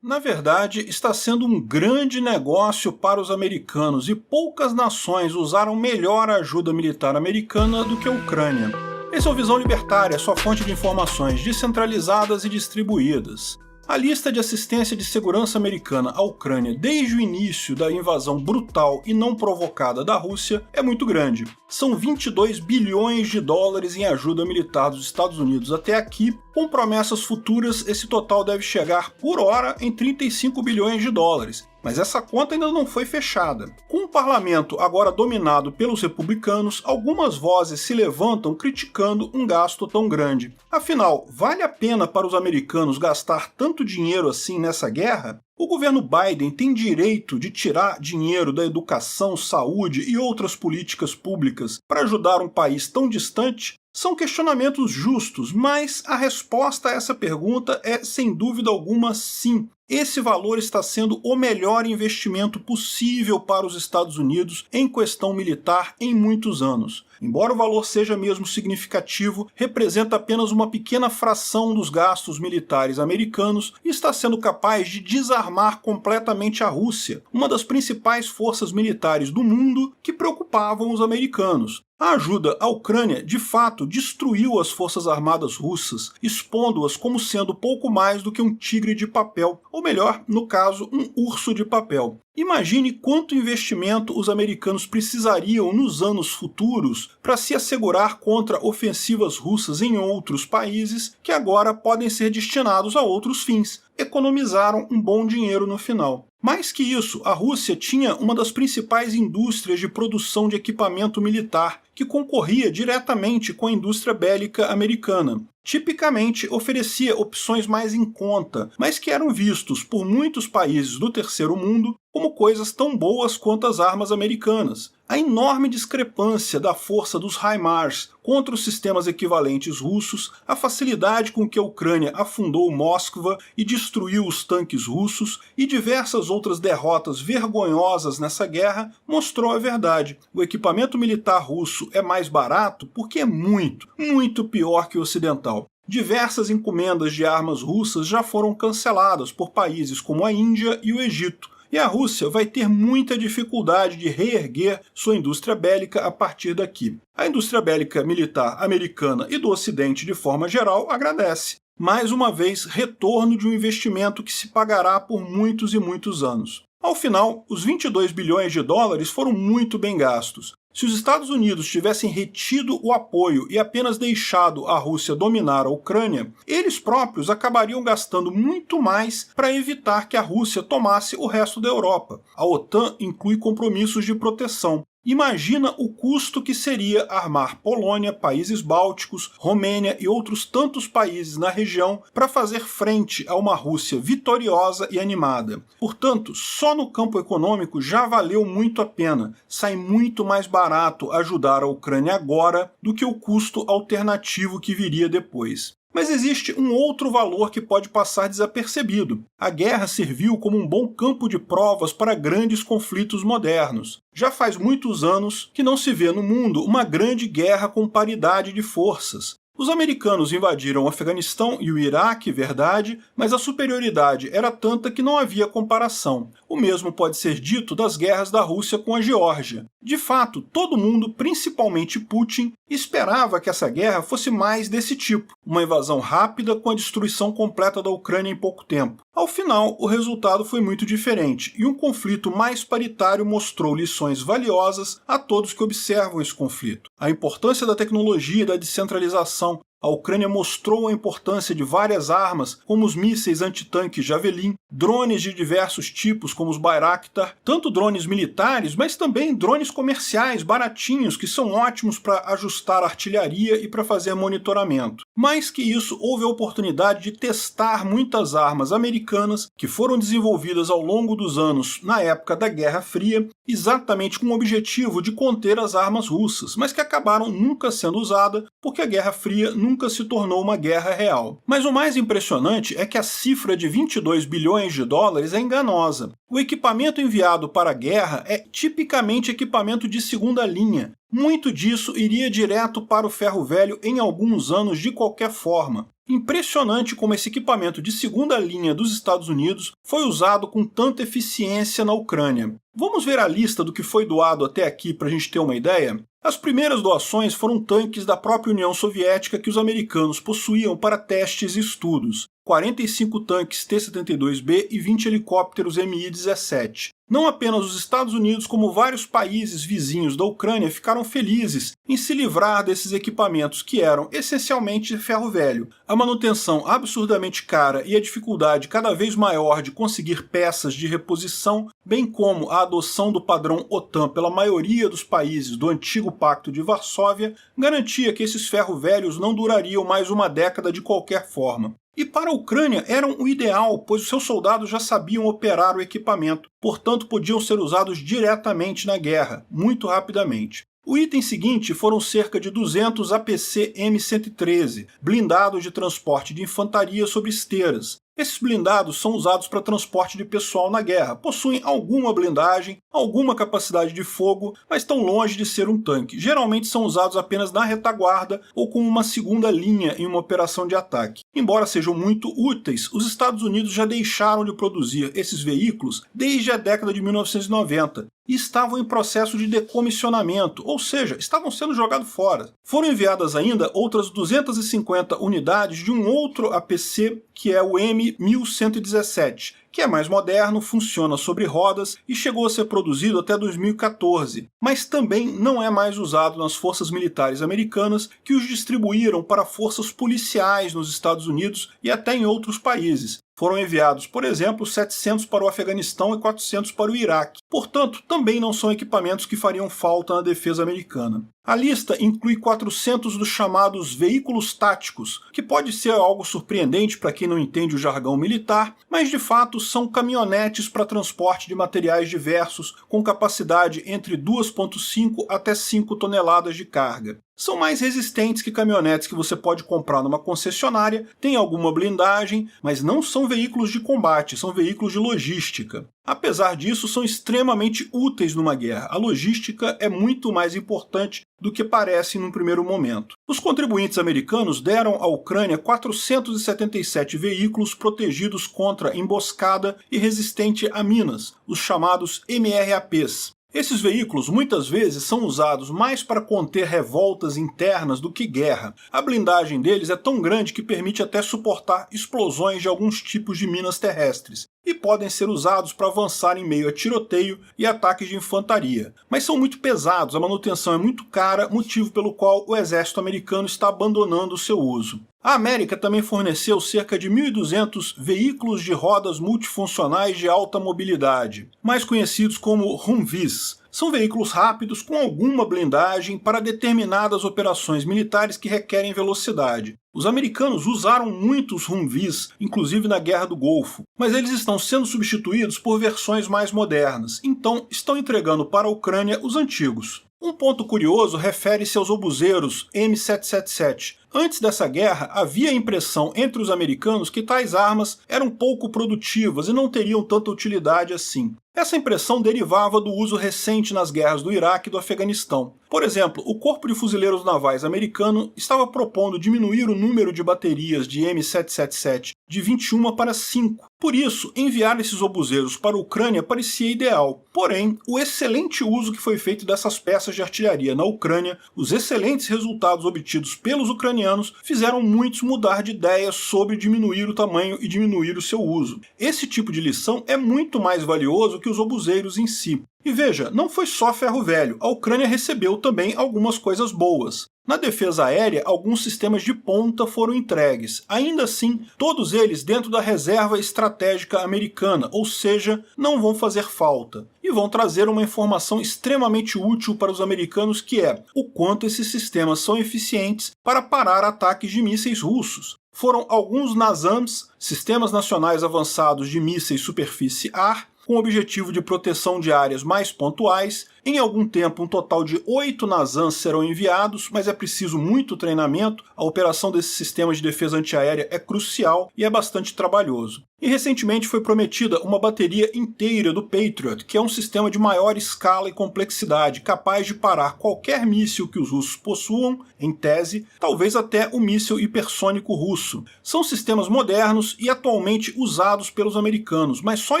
Na verdade, está sendo um grande negócio para os americanos e poucas nações usaram melhor a ajuda militar americana do que a Ucrânia. Esse é o Visão Libertária, sua fonte de informações descentralizadas e distribuídas. A lista de assistência de segurança americana à Ucrânia desde o início da invasão brutal e não provocada da Rússia é muito grande. São 22 bilhões de dólares em ajuda militar dos Estados Unidos até aqui. Com promessas futuras, esse total deve chegar por hora em 35 bilhões de dólares. Mas essa conta ainda não foi fechada. Com o parlamento agora dominado pelos republicanos, algumas vozes se levantam criticando um gasto tão grande. Afinal, vale a pena para os americanos gastar tanto dinheiro assim nessa guerra? O governo Biden tem direito de tirar dinheiro da educação, saúde e outras políticas públicas para ajudar um país tão distante? São questionamentos justos, mas a resposta a essa pergunta é, sem dúvida alguma, sim. Esse valor está sendo o melhor investimento possível para os Estados Unidos em questão militar em muitos anos. Embora o valor seja mesmo significativo, representa apenas uma pequena fração dos gastos militares americanos e está sendo capaz de desarmar completamente a Rússia, uma das principais forças militares do mundo que preocupavam os americanos. A ajuda à Ucrânia, de fato, destruiu as forças armadas russas, expondo-as como sendo pouco mais do que um tigre de papel, ou melhor, no caso, um urso de papel. Imagine quanto investimento os americanos precisariam nos anos futuros para se assegurar contra ofensivas russas em outros países que agora podem ser destinados a outros fins. Economizaram um bom dinheiro no final. Mais que isso, a Rússia tinha uma das principais indústrias de produção de equipamento militar, que concorria diretamente com a indústria bélica americana. Tipicamente oferecia opções mais em conta, mas que eram vistos por muitos países do terceiro mundo como coisas tão boas quanto as armas americanas. A enorme discrepância da força dos HIMARS contra os sistemas equivalentes russos, a facilidade com que a Ucrânia afundou Moskva e destruiu os tanques russos e diversas outras derrotas vergonhosas nessa guerra mostrou a verdade. O equipamento militar russo é mais barato porque é muito, muito pior que o ocidental. Diversas encomendas de armas russas já foram canceladas por países como a Índia e o Egito, e a Rússia vai ter muita dificuldade de reerguer sua indústria bélica a partir daqui. A indústria bélica militar americana e do Ocidente, de forma geral, agradece. Mais uma vez, retorno de um investimento que se pagará por muitos e muitos anos. Ao final, os 22 bilhões de dólares foram muito bem gastos. Se os Estados Unidos tivessem retido o apoio e apenas deixado a Rússia dominar a Ucrânia, eles próprios acabariam gastando muito mais para evitar que a Rússia tomasse o resto da Europa. A OTAN inclui compromissos de proteção. Imagina o custo que seria armar Polônia, países bálticos, Romênia e outros tantos países na região para fazer frente a uma Rússia vitoriosa e animada. Portanto, só no campo econômico já valeu muito a pena. Sai muito mais barato ajudar a Ucrânia agora do que o custo alternativo que viria depois. Mas existe um outro valor que pode passar desapercebido. A guerra serviu como um bom campo de provas para grandes conflitos modernos. Já faz muitos anos que não se vê no mundo uma grande guerra com paridade de forças. Os americanos invadiram o Afeganistão e o Iraque, verdade, mas a superioridade era tanta que não havia comparação. O mesmo pode ser dito das guerras da Rússia com a Geórgia. De fato, todo mundo, principalmente Putin, esperava que essa guerra fosse mais desse tipo, uma invasão rápida com a destruição completa da Ucrânia em pouco tempo. Ao final, o resultado foi muito diferente, e um conflito mais paritário mostrou lições valiosas a todos que observam esse conflito. A importância da tecnologia e da descentralização. A Ucrânia mostrou a importância de várias armas, como os mísseis antitanque Javelin, drones de diversos tipos, como os Bayraktar, tanto drones militares, mas também drones comerciais, baratinhos, que são ótimos para ajustar artilharia e para fazer monitoramento. Mais que isso, houve a oportunidade de testar muitas armas americanas que foram desenvolvidas ao longo dos anos, na época da Guerra Fria, exatamente com o objetivo de conter as armas russas, mas que acabaram nunca sendo usadas porque a Guerra Fria nunca se tornou uma guerra real. Mas o mais impressionante é que a cifra de 22 bilhões de dólares é enganosa. O equipamento enviado para a guerra é tipicamente equipamento de segunda linha. Muito disso iria direto para o ferro velho em alguns anos de qualquer forma. Impressionante como esse equipamento de segunda linha dos Estados Unidos foi usado com tanta eficiência na Ucrânia. Vamos ver a lista do que foi doado até aqui para a gente ter uma ideia? As primeiras doações foram tanques da própria União Soviética que os americanos possuíam para testes e estudos. 45 tanques T-72B e 20 helicópteros Mi-17. Não apenas os Estados Unidos, como vários países vizinhos da Ucrânia ficaram felizes em se livrar desses equipamentos que eram essencialmente de ferro velho. A manutenção absurdamente cara e a dificuldade cada vez maior de conseguir peças de reposição, bem como a adoção do padrão OTAN pela maioria dos países do antigo Pacto de Varsóvia, garantia que esses ferro velhos não durariam mais uma década de qualquer forma. E para a Ucrânia eram o ideal, pois os seus soldados já sabiam operar o equipamento, portanto podiam ser usados diretamente na guerra, muito rapidamente. O item seguinte foram cerca de 200 APC M113, blindados de transporte de infantaria sobre esteiras. Esses blindados são usados para transporte de pessoal na guerra, possuem alguma blindagem, alguma capacidade de fogo, mas estão longe de ser um tanque. Geralmente são usados apenas na retaguarda ou como uma segunda linha em uma operação de ataque. Embora sejam muito úteis, os Estados Unidos já deixaram de produzir esses veículos desde a década de 1990 e estavam em processo de decomissionamento, ou seja, estavam sendo jogados fora. Foram enviadas ainda outras 250 unidades de um outro APC, que é o M1117, que é mais moderno, funciona sobre rodas e chegou a ser produzido até 2014, mas também não é mais usado nas forças militares americanas, que os distribuíram para forças policiais nos Estados Unidos e até em outros países. Foram enviados, por exemplo, 700 para o Afeganistão e 400 para o Iraque. Portanto, também não são equipamentos que fariam falta na defesa americana. A lista inclui 400 dos chamados veículos táticos, que pode ser algo surpreendente para quem não entende o jargão militar, mas de fato são caminhonetes para transporte de materiais diversos, com capacidade entre 2,5 até 5 toneladas de carga. São mais resistentes que caminhonetes que você pode comprar numa concessionária, têm alguma blindagem, mas não são veículos de combate, são veículos de logística. Apesar disso, são extremamente úteis numa guerra. A logística é muito mais importante do que parece num primeiro momento. Os contribuintes americanos deram à Ucrânia 477 veículos protegidos contra emboscada e resistente a minas, os chamados MRAPs. Esses veículos muitas vezes são usados mais para conter revoltas internas do que guerra. A blindagem deles é tão grande que permite até suportar explosões de alguns tipos de minas terrestres, e podem ser usados para avançar em meio a tiroteio e ataques de infantaria. Mas são muito pesados, a manutenção é muito cara, motivo pelo qual o exército americano está abandonando o seu uso. A América também forneceu cerca de 1.200 veículos de rodas multifuncionais de alta mobilidade, mais conhecidos como Humvees. São veículos rápidos com alguma blindagem para determinadas operações militares que requerem velocidade. Os americanos usaram muitos Humvees, inclusive na Guerra do Golfo, mas eles estão sendo substituídos por versões mais modernas, então estão entregando para a Ucrânia os antigos. Um ponto curioso refere-se aos obuseiros M777. Antes dessa guerra, havia a impressão entre os americanos que tais armas eram pouco produtivas e não teriam tanta utilidade assim. Essa impressão derivava do uso recente nas guerras do Iraque e do Afeganistão. Por exemplo, o Corpo de Fuzileiros Navais americano estava propondo diminuir o número de baterias de M777 de 21 para 5. Por isso, enviar esses obuseiros para a Ucrânia parecia ideal. Porém, o excelente uso que foi feito dessas peças de artilharia na Ucrânia, os excelentes resultados obtidos pelos ucranianos, fizeram muitos mudar de ideia sobre diminuir o tamanho e diminuir o seu uso. Esse tipo de lição é muito mais valioso que os obuseiros em si. E veja, não foi só ferro velho, a Ucrânia recebeu também algumas coisas boas. Na defesa aérea, alguns sistemas de ponta foram entregues. Ainda assim, todos eles dentro da reserva estratégica americana, ou seja, não vão fazer falta. E vão trazer uma informação extremamente útil para os americanos, que é o quanto esses sistemas são eficientes para parar ataques de mísseis russos. Foram alguns NASAMS, Sistemas Nacionais Avançados de Mísseis Superfície-Ar, com o objetivo de proteção de áreas mais pontuais, Em algum tempo, um total de 8 Nasams serão enviados, mas é preciso muito treinamento, a operação desses sistemas de defesa antiaérea é crucial e é bastante trabalhoso. E recentemente foi prometida uma bateria inteira do Patriot, que é um sistema de maior escala e complexidade, capaz de parar qualquer míssil que os russos possuam, em tese, talvez até o míssil hipersônico russo. São sistemas modernos e atualmente usados pelos americanos, mas só a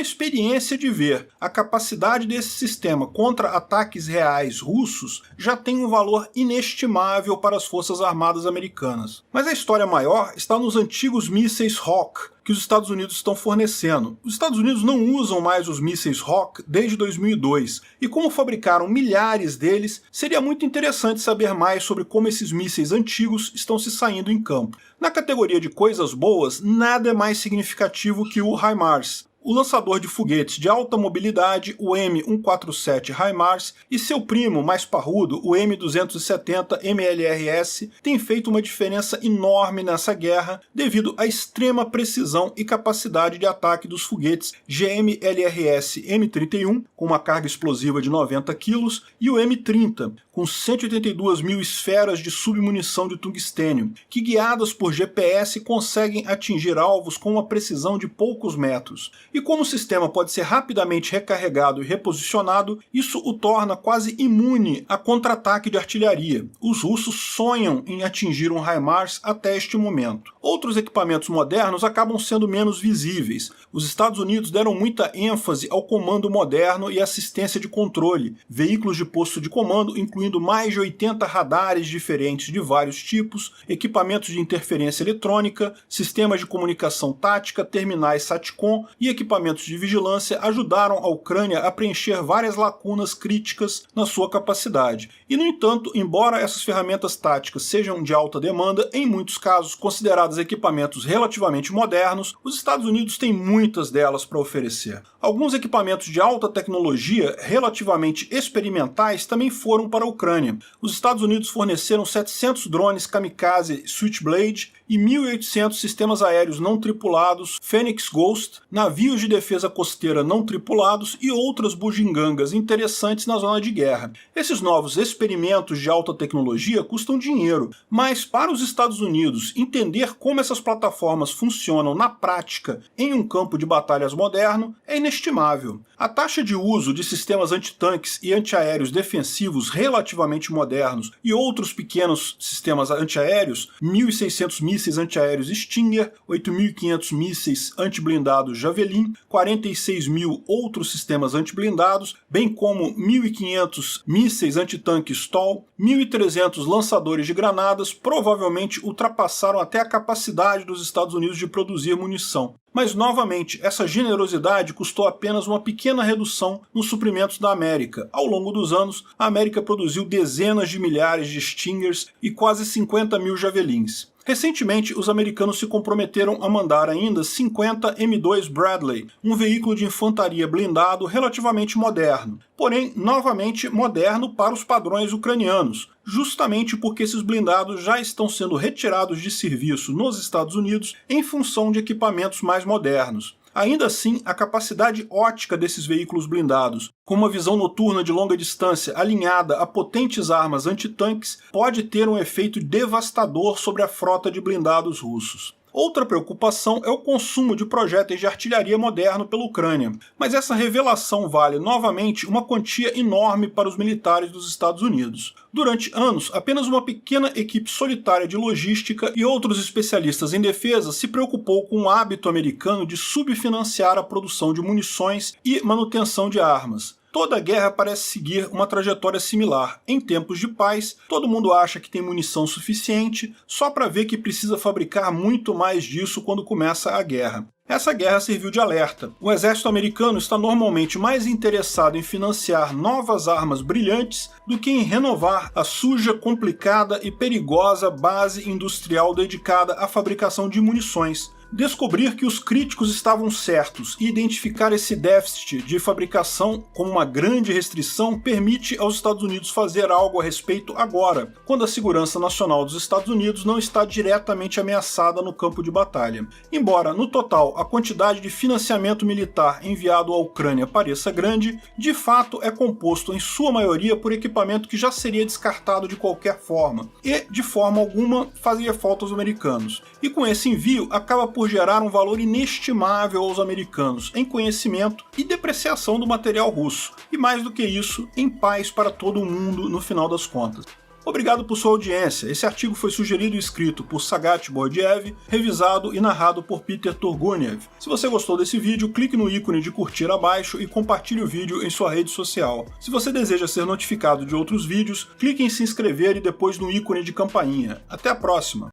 experiência de ver a capacidade desse sistema contra ataques reais russos já tem um valor inestimável para as forças armadas americanas. Mas a história maior está nos antigos mísseis Hawk, que os Estados Unidos estão fornecendo. Os Estados Unidos não usam mais os mísseis Hawk desde 2002, e como fabricaram milhares deles, seria muito interessante saber mais sobre como esses mísseis antigos estão se saindo em campo. Na categoria de coisas boas, nada é mais significativo que o HIMARS, o lançador de foguetes de alta mobilidade, o M147 HIMARS, e seu primo mais parrudo, o M270 MLRS, tem feito uma diferença enorme nessa guerra devido à extrema precisão e capacidade de ataque dos foguetes GMLRS M31, com uma carga explosiva de 90 kg, e o M30, com 182 mil esferas de submunição de tungstênio, que guiadas por GPS conseguem atingir alvos com uma precisão de poucos metros. E como o sistema pode ser rapidamente recarregado e reposicionado, isso o torna quase imune a contra-ataque de artilharia. Os russos sonham em atingir um HIMARS até este momento. Outros equipamentos modernos acabam sendo menos visíveis. Os Estados Unidos deram muita ênfase ao comando moderno e assistência de controle, veículos de posto de comando, incluindo mais de 80 radares diferentes de vários tipos, equipamentos de interferência eletrônica, sistemas de comunicação tática, terminais SATCOM e equipamentos de vigilância ajudaram a Ucrânia a preencher várias lacunas críticas na sua capacidade. E, no entanto, embora essas ferramentas táticas sejam de alta demanda, em muitos casos consideradas equipamentos relativamente modernos, os Estados Unidos têm muitas delas para oferecer. Alguns equipamentos de alta tecnologia, relativamente experimentais, também foram para a Ucrânia. Os Estados Unidos forneceram 700 drones kamikaze Switchblade e 1.800 sistemas aéreos não tripulados Phoenix Ghost, navios de defesa costeira não tripulados e outras bugigangas interessantes na zona de guerra. Esses novos experimentos de alta tecnologia custam dinheiro, mas para os Estados Unidos entender como essas plataformas funcionam na prática em um campo de batalhas moderno é inestimável. A taxa de uso de sistemas antitanques e antiaéreos defensivos relativamente modernos e outros pequenos sistemas antiaéreos, 1.600 mísseis antiaéreos Stinger, 8.500 mísseis antiblindados Javelin, 46.000 outros sistemas antiblindados, bem como 1.500 mísseis antitanques STOL, 1.300 lançadores de granadas, provavelmente ultrapassaram até a capacidade dos Estados Unidos de produzir munição. Mas, novamente, essa generosidade custou apenas uma pequena redução nos suprimentos da América. Ao longo dos anos, a América produziu dezenas de milhares de Stingers e quase 50.000 Javelins. Recentemente, os americanos se comprometeram a mandar ainda 50 M2 Bradley, um veículo de infantaria blindado relativamente moderno, porém, novamente moderno para os padrões ucranianos, justamente porque esses blindados já estão sendo retirados de serviço nos Estados Unidos em função de equipamentos mais modernos. Ainda assim, a capacidade ótica desses veículos blindados, com uma visão noturna de longa distância alinhada a potentes armas antitanques, pode ter um efeito devastador sobre a frota de blindados russos. Outra preocupação é o consumo de projéteis de artilharia moderno pela Ucrânia, mas essa revelação vale novamente uma quantia enorme para os militares dos Estados Unidos. Durante anos, apenas uma pequena equipe solitária de logística e outros especialistas em defesa se preocupou com o hábito americano de subfinanciar a produção de munições e manutenção de armas. Toda guerra parece seguir uma trajetória similar. Em tempos de paz, todo mundo acha que tem munição suficiente, só para ver que precisa fabricar muito mais disso quando começa a guerra. Essa guerra serviu de alerta. O exército americano está normalmente mais interessado em financiar novas armas brilhantes do que em renovar a suja, complicada e perigosa base industrial dedicada à fabricação de munições. Descobrir que os críticos estavam certos e identificar esse déficit de fabricação como uma grande restrição permite aos Estados Unidos fazer algo a respeito agora, quando a segurança nacional dos Estados Unidos não está diretamente ameaçada no campo de batalha. Embora, no total, a quantidade de financiamento militar enviado à Ucrânia pareça grande, de fato é composto em sua maioria por equipamento que já seria descartado de qualquer forma, e, de forma alguma, fazia falta aos americanos. E com esse envio, acaba por gerar um valor inestimável aos americanos em conhecimento e depreciação do material russo, e mais do que isso, em paz para todo o mundo no final das contas. Obrigado por sua audiência. Esse artigo foi sugerido e escrito por Sagat Boydiev, revisado e narrado por Peter Turguniev. Se você gostou desse vídeo, clique no ícone de curtir abaixo e compartilhe o vídeo em sua rede social. Se você deseja ser notificado de outros vídeos, clique em se inscrever e depois no ícone de campainha. Até a próxima!